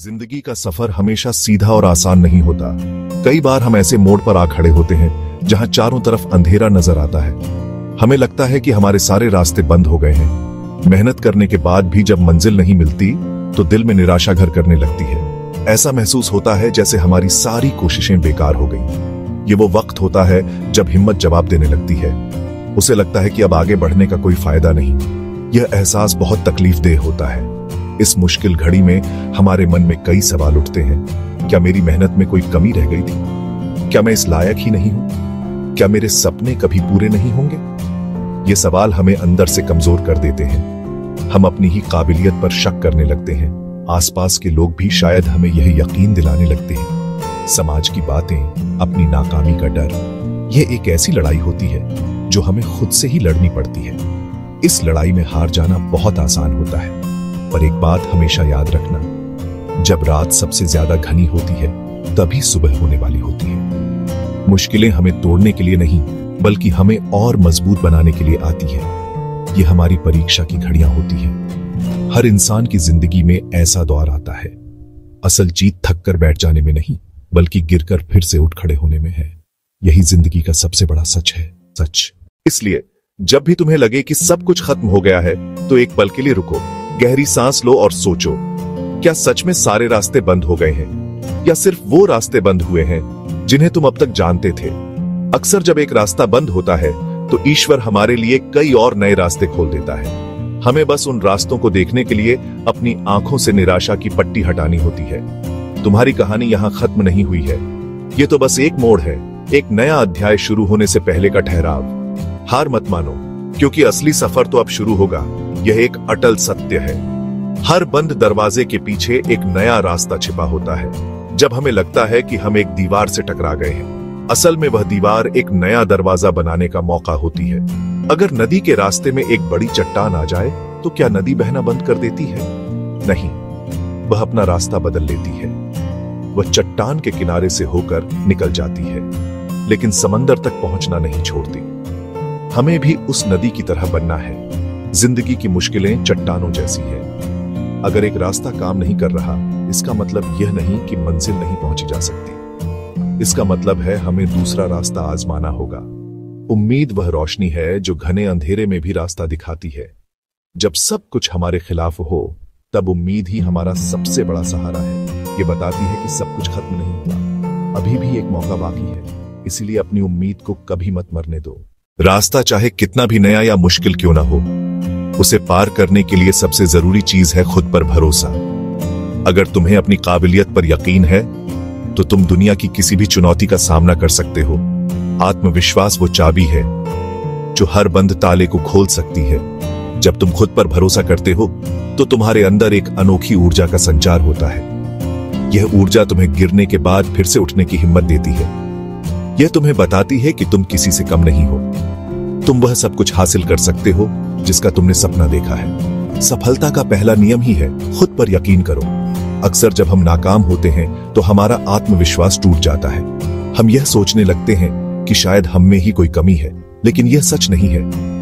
जिंदगी का सफर हमेशा सीधा और आसान नहीं होता। कई बार हम ऐसे मोड़ पर आ खड़े होते हैं जहां चारों तरफ अंधेरा नजर आता है। हमें लगता है कि हमारे सारे रास्ते बंद हो गए हैं। मेहनत करने के बाद भी जब मंजिल नहीं मिलती तो दिल में निराशा घर करने लगती है। ऐसा महसूस होता है जैसे हमारी सारी कोशिशें बेकार हो गई। ये वो वक्त होता है जब हिम्मत जवाब देने लगती है। उसे लगता है कि अब आगे बढ़ने का कोई फायदा नहीं। यह एहसास बहुत तकलीफदेह होता है। इस मुश्किल घड़ी में हमारे मन में कई सवाल उठते हैं। क्या मेरी मेहनत में कोई कमी रह गई थी? क्या मैं इस लायक ही नहीं हूं? क्या मेरे सपने कभी पूरे नहीं होंगे? ये सवाल हमें अंदर से कमजोर कर देते हैं। हम अपनी ही काबिलियत पर शक करने लगते हैं। आसपास के लोग भी शायद हमें यह यकीन दिलाने लगते हैं। समाज की बातें, अपनी नाकामी का डर, यह एक ऐसी लड़ाई होती है जो हमें खुद से ही लड़नी पड़ती है। इस लड़ाई में हार जाना बहुत आसान होता है, पर एक बात हमेशा याद रखना, जब रात सबसे ज्यादा घनी होती है तभी सुबह होने वाली होती है। मुश्किलें हमें तोड़ने के लिए नहीं बल्कि हमें और मजबूत बनाने के लिए आती है। ये हमारी परीक्षा की घड़ियां होती है। हर इंसान की जिंदगी में ऐसा दौर आता है। असल जीत थक कर बैठ जाने में नहीं बल्कि गिरकर फिर से उठ खड़े होने में है। यही जिंदगी का सबसे बड़ा सच है। सच इसलिए जब भी तुम्हें लगे कि सब कुछ खत्म हो गया है तो एक पल के लिए रुको, गहरी सांस लो और सोचो, क्या सच में सारे रास्ते बंद हो गए हैं या सिर्फ वो रास्ते बंद हुए हैं जिन्हें तुम अब तक जानते थे? अक्सर जब एक रास्ता बंद होता है तो ईश्वर हमारे लिए कई और नए रास्ते खोल देता है। हमें बस उन रास्तों को देखने के लिए अपनी आंखों से निराशा की पट्टी हटानी होती है। तुम्हारी कहानी यहां खत्म नहीं हुई है। ये तो बस एक मोड़ है, एक नया अध्याय शुरू होने से पहले का ठहराव। हार मत मानो, क्योंकि असली सफर तो अब शुरू होगा। यह एक अटल सत्य है। हर बंद दरवाजे के पीछे एक नया रास्ता छिपा होता है। जब हमें लगता है कि हम एक दीवार से टकरा गए हैं, असल में वह दीवार एक नया दरवाजा बनाने का मौका होती है। अगर नदी के रास्ते में एक बड़ी चट्टान आ जाए तो क्या नदी बहना बंद कर देती है? नहीं, वह अपना रास्ता बदल लेती है। वह चट्टान के किनारे से होकर निकल जाती है, लेकिन समंदर तक पहुंचना नहीं छोड़ती। हमें भी उस नदी की तरह बनना है। जिंदगी की मुश्किलें चट्टानों जैसी है। अगर एक रास्ता काम नहीं कर रहा, इसका मतलब यह नहीं कि मंजिल नहीं पहुंची जा सकती। इसका मतलब है हमें दूसरा रास्ता आजमाना होगा। उम्मीद वह रोशनी है जो घने अंधेरे में भी रास्ता दिखाती है। जब सब कुछ हमारे खिलाफ हो, तब उम्मीद ही हमारा सबसे बड़ा सहारा है। ये बताती है कि सब कुछ खत्म नहीं हुआ, अभी भी एक मौका बाकी है। इसीलिए अपनी उम्मीद को कभी मत मरने दो। रास्ता चाहे कितना भी नया या मुश्किल क्यों ना हो, उसे पार करने के लिए सबसे जरूरी चीज है खुद पर भरोसा। अगर तुम्हें अपनी काबिलियत पर यकीन है तो तुम दुनिया की किसी भी चुनौती का सामना कर सकते हो। आत्मविश्वास वो चाबी है जो हर बंद ताले को खोल सकती है। जब तुम खुद पर भरोसा करते हो तो तुम्हारे अंदर एक अनोखी ऊर्जा का संचार होता है। यह ऊर्जा तुम्हें गिरने के बाद फिर से उठने की हिम्मत देती है। यह तुम्हें बताती है कि तुम किसी से कम नहीं हो। तुम वह सब कुछ हासिल कर सकते हो जिसका तुमने सपना देखा है। सफलता का पहला नियम ही है खुद पर यकीन करो। अक्सर जब हम नाकाम होते हैं तो हमारा आत्मविश्वास टूट जाता है। हम यह सोचने लगते हैं कि शायद हम में ही कोई कमी है, लेकिन यह सच नहीं है।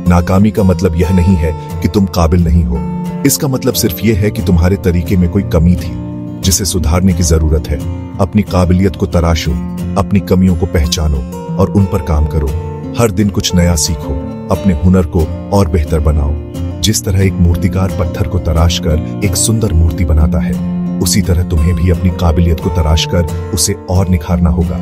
नाकामी का मतलब यह नहीं है कि तुम काबिल नहीं हो। इसका मतलब सिर्फ यह है कि तुम्हारे तरीके में कोई कमी थी जिसे सुधारने की जरूरत है। अपनी काबिलियत को तराशो, अपनी कमियों को पहचानो और उन पर काम करो। हर दिन कुछ नया सीखो, अपने हुनर को और बेहतर बनाओ। जिस तरह एक मूर्तिकार पत्थर को तराश कर एक सुंदर मूर्ति बनाता है, उसी तरह तुम्हें भी अपनी काबिलियत को तराश कर उसे और निखारना होगा।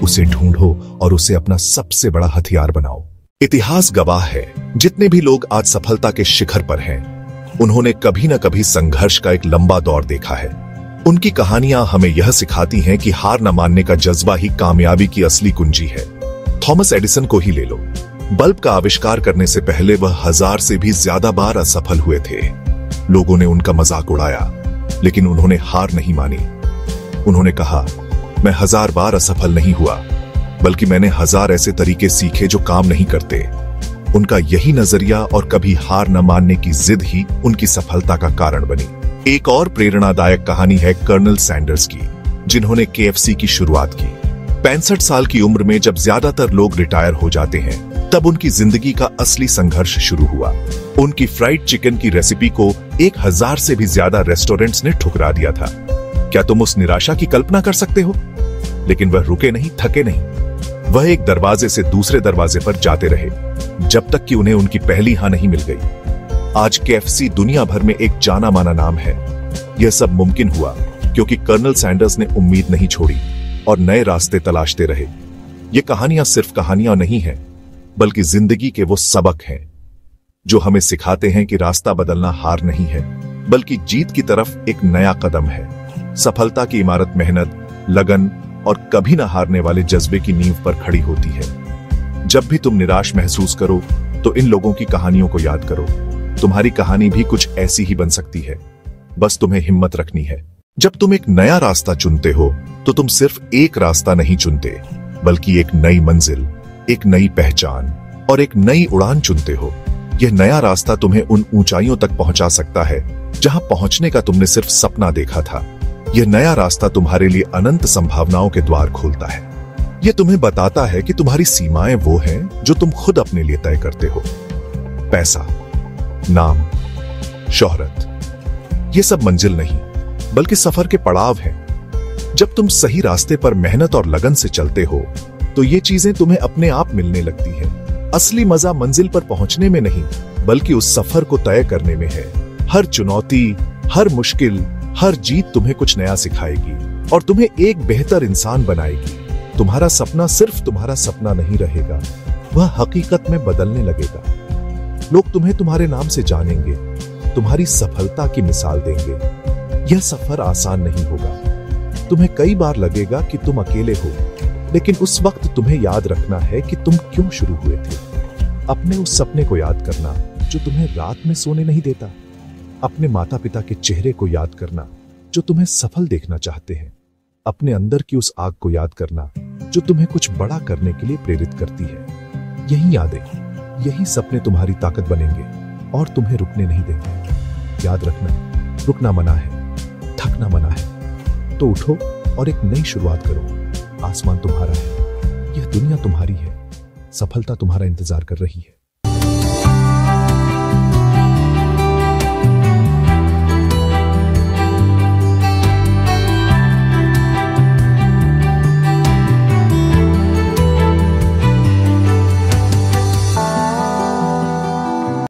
उसे ढूंढो और उसे अपना सबसे बड़ा हथियार बनाओ। इतिहास गवाह है, जितने भी लोग आज सफलता के शिखर पर हैं, उन्होंने कभी न कभी संघर्ष का एक लंबा दौर देखा है। उनकी कहानियां हमें यह सिखाती हैं कि हार न मानने का जज्बा ही कामयाबी की असली कुंजी है। थॉमस एडिसन को ही ले लो। बल्ब का आविष्कार करने से पहले वह 1000 से भी ज्यादा बार असफल हुए थे। लोगों ने उनका मजाक उड़ाया, लेकिन उन्होंने हार नहीं मानी। उन्होंने कहा, मैं 1000 बार असफल नहीं हुआ, बल्कि मैंने 1000 ऐसे तरीके सीखे जो काम नहीं करते। उनका यही नजरिया और कभी हार न मानने की जिद ही उनकी सफलता का कारण बनी। एक और प्रेरणादायक कहानी है कर्नल सैंडर्स की, जिन्होंने KFC की शुरुआत की। 65 साल की उम्र में जब ज्यादातर लोग रिटायर हो जाते हैं, तब उनकी जिंदगी का असली संघर्ष शुरू हुआ। उनकी फ्राइड चिकन की रेसिपी को 1000 से भी ज्यादा रेस्टोरेंट्स ने ठुकरा दिया था। क्या तुम उस निराशा की कल्पना कर सकते हो? लेकिन वह रुके नहीं, थके नहीं। वह एक दरवाजे से दूसरे दरवाजे पर जाते रहे जब तक कि उन्हें उनकी पहली हां नहीं मिल गई। आज KFC दुनिया भर में एक जाना माना नाम है। यह सब मुमकिन हुआ क्योंकि कर्नल सैंडर्स ने उम्मीद नहीं छोड़ी और नए रास्ते तलाशते रहे। ये कहानियां सिर्फ कहानियां नहीं हैं, बल्कि जिंदगी के वो सबक हैं जो हमें सिखाते हैं कि रास्ता बदलना हार नहीं है, बल्कि जीत की तरफ एक नया कदम है। सफलता की इमारत मेहनत, लगन और कभी ना हारने वाले जज्बे की नींव पर खड़ी होती है। जब भी तुम निराश महसूस करो तो इन लोगों की कहानियों को याद करो। तुम्हारी कहानी भी कुछ ऐसी ही बन सकती है, बस तुम्हें हिम्मत रखनी है। जब तुम एक नया रास्ता चुनते हो तो तुम सिर्फ एक रास्ता नहीं चुनते, बल्कि एक नई मंजिल, एक नई पहचान और एक नई उड़ान चुनते हो। यह नया रास्ता तुम्हें उन ऊंचाइयों तक पहुंचा सकता है जहां पहुंचने का तुमने सिर्फ सपना देखा था। यह नया रास्ता तुम्हारे लिए अनंत संभावनाओं के द्वार खोलता है। यह तुम्हें बताता है कि तुम्हारी सीमाएं वो हैं जो तुम खुद अपने लिए तय करते हो। पैसा, नाम, शोहरत, ये सब मंजिल नहीं, बल्कि सफर के पड़ाव हैं। जब तुम सही रास्ते पर मेहनत और लगन से चलते हो तो ये चीजें तुम्हें अपने आप मिलने लगती हैं। असली मजा मंजिल पर पहुंचने में नहीं, बल्कि उस सफर को तय करने में है। हर चुनौती, हर मुश्किल, हर जीत तुम्हें कुछ नया सिखाएगी और तुम्हें एक बेहतर इंसान बनाएगी। तुम्हारा सपना सिर्फ तुम्हारा सपना नहीं रहेगा, वह हकीकत में बदलने लगेगा। लोग तुम्हें तुम्हारे नाम से जानेंगे, तुम्हारी सफलता की मिसाल देंगे। यह सफर आसान नहीं होगा। तुम्हें कई बार लगेगा कि तुम अकेले हो, लेकिन उस वक्त तुम्हें याद रखना है कि तुम क्यों शुरू हुए थे। अपने उस सपने को याद करना जो तुम्हें रात में सोने नहीं देता। अपने माता पिता के चेहरे को याद करना जो तुम्हें सफल देखना चाहते हैं। अपने अंदर की उस आग को याद करना जो तुम्हें कुछ बड़ा करने के लिए प्रेरित करती है। यही यादें, यही सपने तुम्हारी ताकत बनेंगे और तुम्हें रुकने नहीं देंगे। याद रखना, रुकना मना है, थकना मना है। तो उठो और एक नई शुरुआत करो। आसमान तुम्हारा है, यह दुनिया तुम्हारी है, सफलता तुम्हारा इंतजार कर रही है।